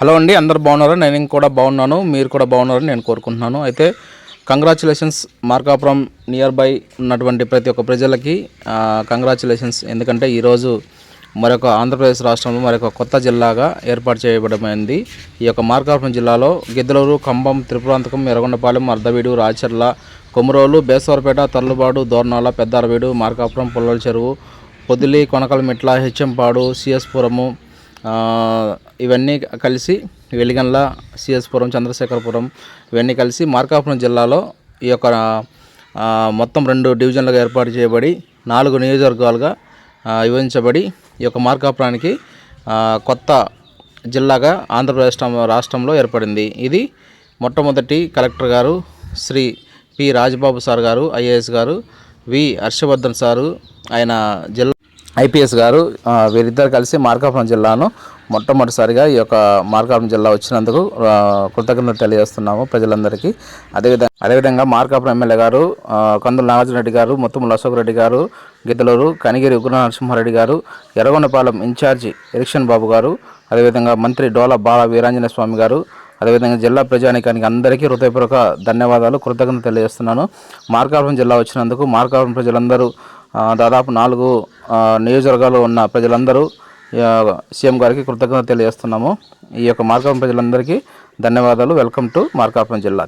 Hello అండి, అందరు బాగున్నారా? నేను కూడా బాగున్నాను, మీరు కూడా బాగున్నారని నేను కోరుకుంటున్నాను. అయితే కంగ్రాచులేషన్స్ మార్కాపురం నియర్ బై ఉన్నటువంటి ప్రతి ఒక్క ప్రజలకి కంగ్రాచులేషన్స్. ఎందుకంటే ఈరోజు మరొక ఆంధ్రప్రదేశ్ రాష్ట్రంలో మరొక కొత్త జిల్లాగా ఏర్పాటు చేయబడమైంది. ఈ యొక్క మార్కాపురం జిల్లాలో గిద్దలూరు, కంభం, త్రిపురాంతకం, ఎర్రగొండపాలెం, అర్ధవీడు, రాచర్ల, కొమురోలు, బేసవరపేట, తర్లుబాడు, దోర్నాల, పెద్ద అరవీడు, మార్కాపురం, పుల్లల చెరువు, పొదిలి, కొనకలమిట్ల, హెచ్ఎంపాడు, సిఎస్పురము, ఇవన్నీ కలిసి వెలిగండ్ల, సిఎస్పురం, చంద్రశేఖరపురం ఇవన్నీ కలిసి మార్కాపురం జిల్లాలో ఈ యొక్క మొత్తం 2 డివిజన్లుగా ఏర్పాటు చేయబడి 4 నియోజకవర్గాలుగా విభజించబడి ఈ యొక్క మార్కాపురానికి కొత్త జిల్లాగా ఆంధ్రప్రదేశ్ రాష్ట్రంలో ఏర్పడింది. ఇది మొట్టమొదటి కలెక్టర్ గారు శ్రీ పి రాజబాబు సార్ గారు, ఐఏఎస్ గారు, వి హర్షవర్ధన్ సారు, ఆయన జిల్లా ఐపీఎస్ గారు, వీరిద్దరు కలిసి మార్కాపురం జిల్లాను మొట్టమొదటిసారిగా ఈ యొక్క మార్కాపురం జిల్లా వచ్చినందుకు కృతజ్ఞతలు తెలియజేస్తున్నాము ప్రజలందరికీ. అదేవిధంగా మార్కాపురం ఎమ్మెల్యే గారు కందుల నాగార్జున రెడ్డి గారు, ముత్తుముల అశోక్ రెడ్డి గారు, గిద్దలూరు, కనిగిరి ఉగ్ర నరసింహారెడ్డి గారు, ఎర్రగొండపాలెం ఇన్ఛార్జి ఎరిక్షన్ బాబు గారు, అదేవిధంగా మంత్రి డోలా బాల వీరాంజనేయ స్వామి గారు, అదేవిధంగా జిల్లా ప్రజానికానికి అందరికీ హృదయపూర్వక ధన్యవాదాలు, కృతజ్ఞతలు తెలియజేస్తున్నాను. మార్కాపురం జిల్లా వచ్చినందుకు మార్కాపురం ప్రజలందరూ దాదాపు 4 నియోజకవర్గాలు ఉన్న ప్రజలందరూ సీఎం గారికి కృతజ్ఞతలు తెలియజేస్తున్నాము. ఈ యొక్క మార్కాపురం ప్రజలందరికీ ధన్యవాదాలు. వెల్కమ్ టు మార్కాపురం జిల్లా.